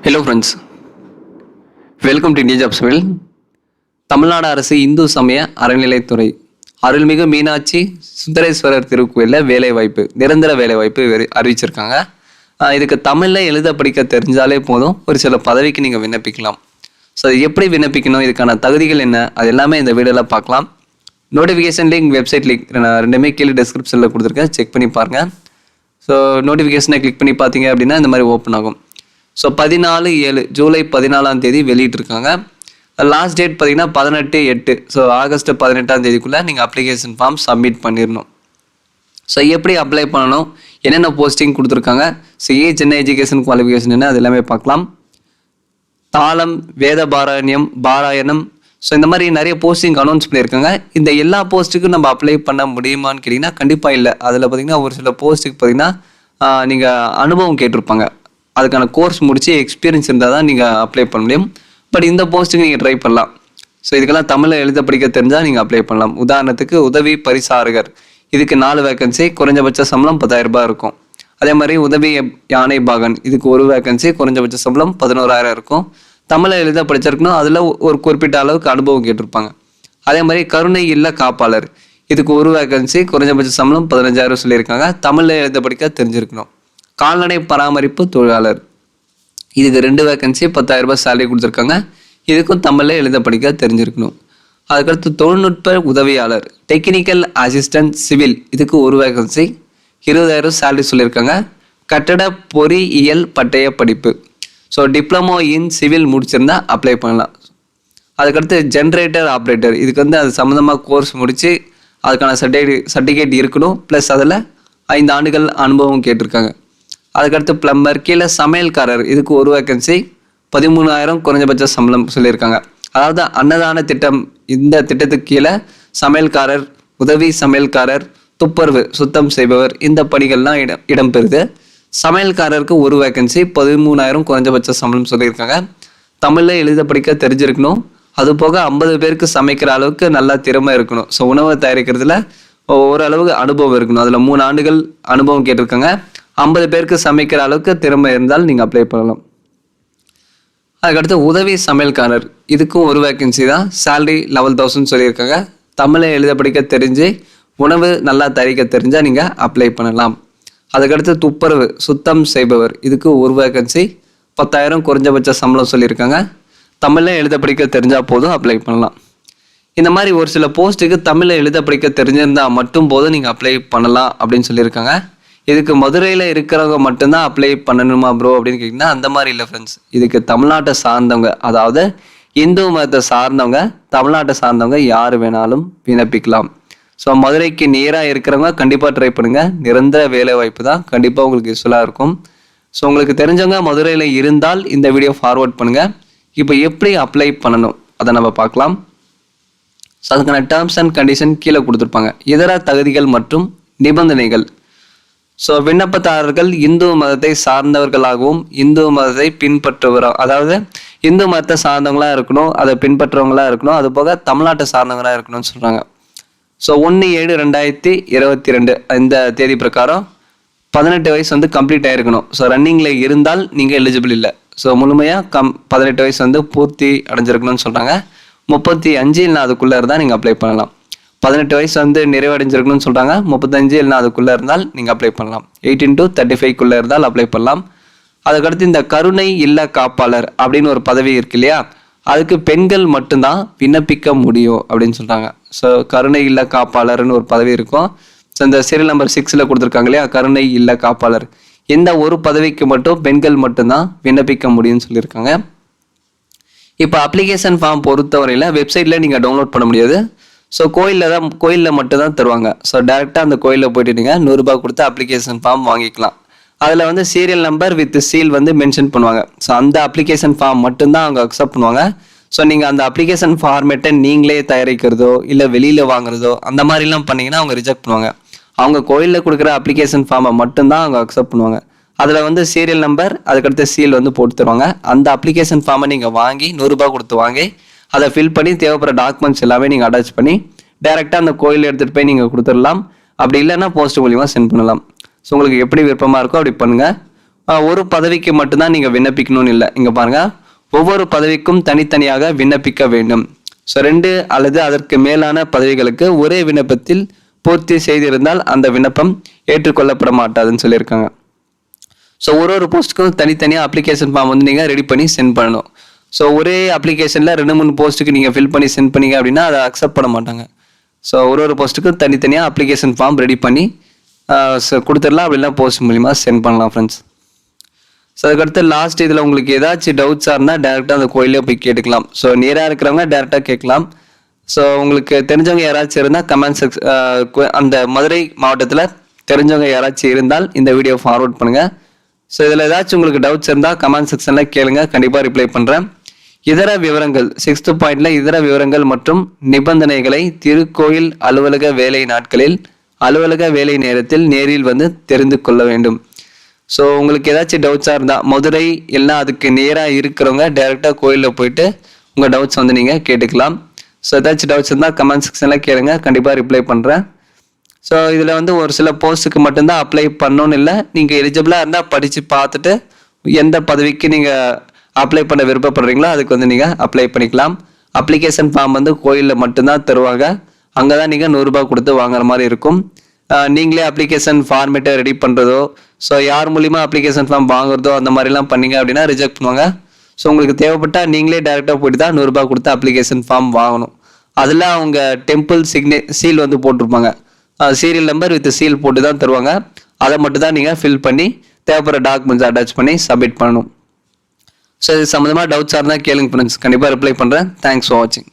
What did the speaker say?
Hello friends, welcome to TNHRCE. Tamil Nadu அரசு இந்து சமய அறநிலைத்துறை அருள்மிகு மீனாட்சி சுந்தரேஸ்வரர் திருக்கோயிலில் வேலைவாய்ப்பு, நிரந்தர வேலைவாய்ப்பு அறிவிச்சிருக்காங்க. இதுக்கு தமிழில் எழுத படிக்க தெரிஞ்சாலே போதும், ஒரு சில பதவிக்கு நீங்கள் விண்ணப்பிக்கலாம். ஸோ எப்படி விண்ணப்பிக்கணும், இதுக்கான தகுதிகள் என்ன, அது எல்லாமே இந்த வீடியோவில் பார்க்கலாம். நோட்டிஃபிகேஷன் லிங்க், வெப்சைட் லிங்க் ரெண்டுமே கீழே டிஸ்கிரிப்ஷனில் கொடுத்துருக்கேன், செக் பண்ணி பாருங்கள். ஸோ நோட்டிஃபிகேஷனை கிளிக் பண்ணி பார்த்தீங்க அப்படின்னா இந்த மாதிரி ஓப்பன் ஆகும். ஸோ 14/7 ஜூலை 14 வெளியிட்டிருக்காங்க. லாஸ்ட் டேட் பார்த்தீங்கன்னா 18/8, ஸோ ஆகஸ்ட் 18 நீங்கள் அப்ளிகேஷன் ஃபார்ம் சப்மிட் பண்ணிடணும். ஸோ எப்படி அப்ளை பண்ணணும், என்னென்ன போஸ்டிங் கொடுத்துருக்காங்க, ஸோ ஏஜ் என்ன, எஜுகேஷன் குவாலிஃபிகேஷன் என்ன, அது எல்லாமே பார்க்கலாம். தாளம், வேத பாராயணம், ஸோ இந்த மாதிரி நிறைய போஸ்டிங் அனௌன்ஸ் பண்ணியிருக்காங்க. இந்த எல்லா போஸ்ட்டுக்கும் நம்ம அப்ளை பண்ண முடியுமான்னு கேட்டிங்கன்னா கண்டிப்பாக இல்லை. அதில் பார்த்தீங்கன்னா ஒரு சில போஸ்ட்டுக்கு பார்த்தீங்கன்னா நீங்கள் அனுபவம் கேட்டிருப்பாங்க, அதுக்கான கோர்ஸ் முடிச்சு எக்ஸ்பீரியன்ஸ் இருந்தால் தான் நீங்கள் அப்ளை பண்ண முடியும். பட் இந்த போஸ்ட்டுக்கு நீங்கள் ட்ரை பண்ணலாம். ஸோ இதுக்கெல்லாம் தமிழில் எழுத படிக்க தெரிஞ்சால் நீங்கள் அப்ளை பண்ணலாம். உதாரணத்துக்கு உதவி பரிசாரகர், இதுக்கு 4 வேகன்சி, குறைஞ்சபட்ச சம்பளம் 10,000 ரூபாய் இருக்கும். அதே மாதிரி உதவி யானை பாகன், இதுக்கு 1 வேகன்சி, குறைஞ்சபட்ச சம்பளம் 11,000 இருக்கும். தமிழில் எழுத படிச்சிருக்கணும், அதில் ஒரு குறிப்பிட்ட அளவுக்கு அனுபவம் கேட்டிருப்பாங்க. அதே மாதிரி கருணை இல்ல காப்பாளர், இதுக்கு 1 வேகன்சி, குறைஞ்சபட்ச சம்பளம் 15,000 சொல்லியிருக்காங்க. தமிழில் எழுத படிக்க தெரிஞ்சிருக்கணும். கால்நடை பராமரிப்பு தொழிலாளர், இதுக்கு 2 வேகன்சி, 10,000 ரூபாய் சேலரி கொடுத்துருக்காங்க. இதுக்கும் தமிழில் எழுத படிக்க தெரிஞ்சிருக்கணும். அதுக்கடுத்து தொழில்நுட்ப உதவியாளர், டெக்னிக்கல் அசிஸ்டன்ட் சிவில், இதுக்கு 1 வேகன்சி, 20,000 சேலரி சொல்லியிருக்காங்க. கட்டட பொறியியல் பட்டய படிப்பு, ஸோ டிப்ளமோ இன் சிவில் முடிச்சிருந்தா அப்ளை பண்ணலாம். அதுக்கடுத்து ஜென்ரேட்டர் ஆப்ரேட்டர், இதுக்கு அது சம்மந்தமாக கோர்ஸ் முடித்து அதுக்கான சர்டிஃபிகேட் இருக்கணும், ப்ளஸ் அதில் 5 ஆண்டுகள் அனுபவம் கேட்டிருக்காங்க. அதுக்கடுத்து பிளம்பர், கீழே சமையல்காரர், இதுக்கு 1 வேகன்சி, 13,000 குறைஞ்சபட்ச சம்பளம் சொல்லியிருக்காங்க. அதாவது அன்னதான திட்டம், இந்த திட்டத்துக்கு கீழே சமையல்காரர், உதவி சமையல்காரர், துப்புரவு சுத்தம் செய்பவர், இந்த பணிகள்லாம் இடம்பெறுது. சமையல்காரருக்கு 1 வேகன்சி, 13,000 குறைஞ்சபட்ச சம்பளம் சொல்லியிருக்காங்க. தமிழில் எழுத படிக்க தெரிஞ்சிருக்கணும். அது போக 50 பேருக்கு சமைக்கிற அளவுக்கு நல்லா திறமை இருக்கணும். ஸோ உணவை தயாரிக்கிறதுல ஓரளவுக்கு அனுபவம் இருக்கணும். அதில் 3 ஆண்டுகள் அனுபவம் கேட்டிருக்காங்க. 50 பேருக்கு சமைக்கிற அளவுக்கு திறமை இருந்தால் நீங்கள் அப்ளை பண்ணலாம். அதுக்கடுத்து உதவி சமையல்காரர், இதுக்கும் 1 வேகன்சி தான், சேலரி 11,000 சொல்லியிருக்காங்க. தமிழை எழுத படிக்க தெரிஞ்சு உணவு நல்லா தயாரிக்க தெரிஞ்சால் நீங்கள் அப்ளை பண்ணலாம். அதுக்கடுத்து துப்புரவு சுத்தம் செய்பவர், இதுக்கு 1 வேகன்சி, 10,000 குறைஞ்சபட்ச சம்பளம் சொல்லியிருக்காங்க. தமிழில் எழுத படிக்க தெரிஞ்சால் போதும், அப்ளை பண்ணலாம். இந்த மாதிரி ஒரு சில போஸ்ட்டுக்கு தமிழில் எழுத படிக்க தெரிஞ்சிருந்தால் மட்டும் போதும் நீங்கள் அப்ளை பண்ணலாம் அப்படின்னு சொல்லியிருக்காங்க. இதுக்கு மதுரையில் இருக்கிறவங்க மட்டும்தான் அப்ளை பண்ணணுமா ப்ரோ அப்படின்னு கேட்டிங்கன்னா அந்த மாதிரி இல்லை ஃப்ரெண்ட்ஸ். இதுக்கு தமிழ்நாட்டை சார்ந்தவங்க, அதாவது இந்து மதத்தை சார்ந்தவங்க, தமிழ்நாட்டை சார்ந்தவங்க யார் வேணாலும் விண்ணப்பிக்கலாம். ஸோ மதுரைக்கு நேராக இருக்கிறவங்க கண்டிப்பாக ட்ரை பண்ணுங்கள். நிரந்தர வேலை வாய்ப்பு தான், கண்டிப்பாக உங்களுக்கு யூஸ்ஃபுல்லாக இருக்கும். ஸோ உங்களுக்கு தெரிஞ்சவங்க மதுரையில் இருந்தால் இந்த வீடியோ ஃபார்வர்ட் பண்ணுங்கள். இப்போ எப்படி அப்ளை பண்ணணும் அதை நம்ம பார்க்கலாம். ஸோ அதுக்கான டேர்ம்ஸ் அண்ட் கண்டிஷன் கீழே கொடுத்துருப்பாங்க. இதர தகுதிகள் மற்றும் நிபந்தனைகள். ஸோ விண்ணப்பதாரர்கள் இந்து மதத்தை சார்ந்தவர்களாகவும் இந்து மதத்தை பின்பற்றுகிறோம், அதாவது இந்து மதத்தை சார்ந்தவங்களா இருக்கணும், அதை பின்பற்றுறவங்களா இருக்கணும், அது போக தமிழ்நாட்டை சார்ந்தவங்களா இருக்கணும்னு சொல்கிறாங்க. ஸோ 1/7/2022 இந்த தேதி பிரகாரம் 18 வயசு கம்ப்ளீட் ஆகிருக்கணும். ஸோ ரன்னிங்கில் இருந்தால் நீங்கள் எலிஜிபிள் இல்லை. ஸோ முழுமையாக 18 வயசு பூர்த்தி அடைஞ்சிருக்கணும்னு சொல்கிறாங்க. 35 இல்லைனா அதுக்குள்ளே இருந்தால் நீங்கள் அப்ளை பண்ணலாம். 18 வயசு நிறைவடைஞ்சிருக்கணும்னு சொல்கிறாங்க. 35 இல்லைனா அதுக்குள்ளே இருந்தால் நீங்கள் அப்ளை பண்ணலாம். 18 to 35 இருந்தால் அப்ளை பண்ணலாம். அதுக்கடுத்து இந்த கருணை இல்ல காப்பாளர் அப்படின்னு ஒரு பதவி இருக்கு இல்லையா, அதுக்கு பெண்கள் மட்டும்தான் விண்ணப்பிக்க முடியும் அப்படின்னு சொல்கிறாங்க. ஸோ கருணை இல்ல காப்பாளர்னு ஒரு பதவி இருக்கும். ஸோ இந்த சீரியல் நம்பர் 6 கொடுத்துருக்காங்க இல்லையா, கருணை இல்ல காப்பாளர், இந்த ஒரு பதவிக்கு மட்டும் பெண்கள் மட்டும்தான் விண்ணப்பிக்க முடியும்னு சொல்லியிருக்காங்க. இப்போ அப்ளிகேஷன் ஃபார்ம் பொறுத்தவரையில் வெப்சைட்டில் நீங்கள் டவுன்லோட் பண்ண முடியாது. ஸோ கோயிலில் மட்டும்தான் தருவாங்க. ஸோ டேரெக்டாக அந்த கோயிலில் போயிட்டு நீங்கள் 100 ரூபாய் கொடுத்து அப்ளிகேஷன் ஃபார்ம் வாங்கிக்கலாம். அதில் serial number with seal mention பண்ணுவாங்க. ஸோ அந்த அப்ளிகேஷன் ஃபார்ம் மட்டும்தான் அவங்க அக்செப்ட் பண்ணுவாங்க. ஸோ நீங்கள் அந்த அப்ளிகேஷன் ஃபார்மேட்டை நீங்களே தயாரிக்கிறதோ இல்லை வெளியில் வாங்குறதோ அந்த மாதிரிலாம் பண்ணிங்கன்னா அவங்க ரிஜெக்ட் பண்ணுவாங்க. அவங்க கோயிலில் கொடுக்குற அப்ளிகேஷன் ஃபார்மை மட்டும்தான் அவங்க அக்செப்ட் பண்ணுவாங்க. அதில் சீரியல் நம்பர், அதுக்கடுத்து சீல் போட்டு தருவாங்க. அந்த அப்ளிகேஷன் ஃபார்மை நீங்கள் வாங்கி 100 ரூபாய் கொடுத்து வாங்கி அதை ஃபில் பண்ணி தேவைப்படுற டாக்குமெண்ட்ஸ் எல்லாமே நீங்கள் அட்டாச் பண்ணி டேரெக்டாக அந்த கோயிலில் எடுத்துகிட்டு போய் நீங்கள் கொடுத்துடலாம். அப்படி இல்லைன்னா போஸ்ட் மூலியமாக சென்ட் பண்ணலாம். ஸோ உங்களுக்கு எப்படி விருப்பமாக இருக்கோ அப்படி பண்ணுங்கள். ஒரு பதவிக்கு மட்டும்தான் நீங்கள் விண்ணப்பிக்கணும்னு இல்லை. இங்கே பாருங்கள், ஒவ்வொரு பதவிக்கும் தனித்தனியாக விண்ணப்பிக்க வேண்டும். ஸோ 2 அல்லது அதற்கு மேலான பதவிகளுக்கு ஒரே விண்ணப்பத்தில் பூர்த்தி செய்திருந்தால் அந்த விண்ணப்பம் ஏற்றுக்கொள்ளப்பட மாட்டாதுன்னு சொல்லியிருக்காங்க. ஸோ ஒரு போஸ்ட்டுக்கும் தனித்தனியாக அப்ளிகேஷன் ஃபார்ம் வந்து நீங்கள் ரெடி பண்ணி சென்ட் பண்ணணும். ஸோ ஒரே அப்ளிகேஷனில் 2-3 போஸ்ட்டுக்கு நீங்கள் ஃபில் பண்ணி சென்ட் பண்ணீங்க அப்படின்னா அதை அக்செப்ட் பண்ண மாட்டாங்க. ஸோ ஒரு போஸ்ட்டுக்கும் தனித்தனியாக அப்ளிகேஷன் ஃபார்ம் ரெடி பண்ணி கொடுத்துடலாம். அப்படின்னா போஸ்ட் மூலிமா சென்ட் பண்ணலாம் ஃப்ரெண்ட்ஸ். ஸோ அதுக்கடுத்து லாஸ்ட் இதில் உங்களுக்கு ஏதாச்சும் டவுட்ஸாக இருந்தால் டேரெக்டாக அந்த கோயிலே போய் கேட்டுக்கலாம். ஸோ நேராக இருக்கிறவங்க டேரெக்டாக கேட்கலாம். ஸோ உங்களுக்கு தெரிஞ்சவங்க யாராச்சும் இருந்தால் கமெண்ட் அந்த மதுரை மாவட்டத்தில் தெரிஞ்சவங்க யாராச்சும் இருந்தால் இந்த வீடியோ ஃபார்வர்ட் பண்ணுங்கள். ஸோ இதில் ஏதாச்சும் உங்களுக்கு டவுட்ஸ் இருந்தால் கமெண்ட் செக்ஷனில் கேளுங்க, கண்டிப்பாக ரிப்ளை பண்ணுறேன். இதர விவரங்கள் 6th பாயிண்ட்ல இதர விவரங்கள் மற்றும் நிபந்தனைகளை திருக்கோயில் அலுவலக வேலை நாட்களில் அலுவலக வேலை நேரத்தில் நேரில் வந்து தெரிந்து கொள்ள வேண்டும். ஸோ உங்களுக்கு ஏதாச்சும் டவுட்ஸாக இருந்தால் மதுரை எல்லாம் அதுக்கு நேராக இருக்கிறவங்க டைரெக்டாக கோயிலில் போயிட்டு உங்கள் டவுட்ஸ் வந்து நீங்கள் கேட்டுக்கலாம். ஸோ ஏதாச்சும் டவுட்ஸ் இருந்தால் கமெண்ட் செக்ஷனில் கேளுங்க, கண்டிப்பாக ரிப்ளை பண்ணுறேன். ஸோ இதில் வந்து ஒரு சில போஸ்ட்டுக்கு மட்டும்தான் அப்ளை பண்ணணும்னு இல்லை. நீங்கள் எலிஜிபிளாக இருந்தால் படித்து பார்த்துட்டு எந்த பதவிக்கு நீங்கள் அப்ளை பண்ண விருப்பப்படுறீங்களோ அதுக்கு வந்து நீங்கள் அப்ளை பண்ணிக்கலாம். அப்ளிகேஷன் ஃபார்ம் வந்து கோயிலில் மட்டும்தான் தருவாங்க. அங்கே தான் நீங்கள் 100 ரூபாய் கொடுத்து வாங்குற மாதிரி இருக்கும். நீங்களே அப்ளிகேஷன் ஃபார்மேட்டை ரெடி பண்ணுறதோ, ஸோ யார் மூலிமா அப்ளிகேஷன் ஃபார்ம் வாங்குறதோ அந்த மாதிரிலாம் பண்ணீங்க அப்படின்னா ரிஜெக்ட் பண்ணுவாங்க. ஸோ உங்களுக்கு தேவைப்பட்டால் நீங்களே டேரெக்டாக போயிட்டு தான் 100 ரூபாய் கொடுத்து அப்ளிகேஷன் ஃபார்ம் வாங்கணும். அதில் அவங்க டெம்பிள் சீல் வந்து போட்டிருப்பாங்க. சீரியல் நம்பர் வித் சீல் போட்டு தான் தருவாங்க. அதை மட்டும் தான் நீங்கள் ஃபில் பண்ணி தேவைப்படுற டாக்குமெண்ட்ஸ் அட்டாச் பண்ணி சப்மிட் பண்ணணும். ஸோ இது சம்மந்தமாக டவுட்ஸாக இருந்தால் கேளுங்க ஃப்ரெண்ட்ஸ், கண்டிப்பாக ரிப்ளை பண்ணுறேன். தேங்க்ஸ் ஃபார் வாட்சிங்.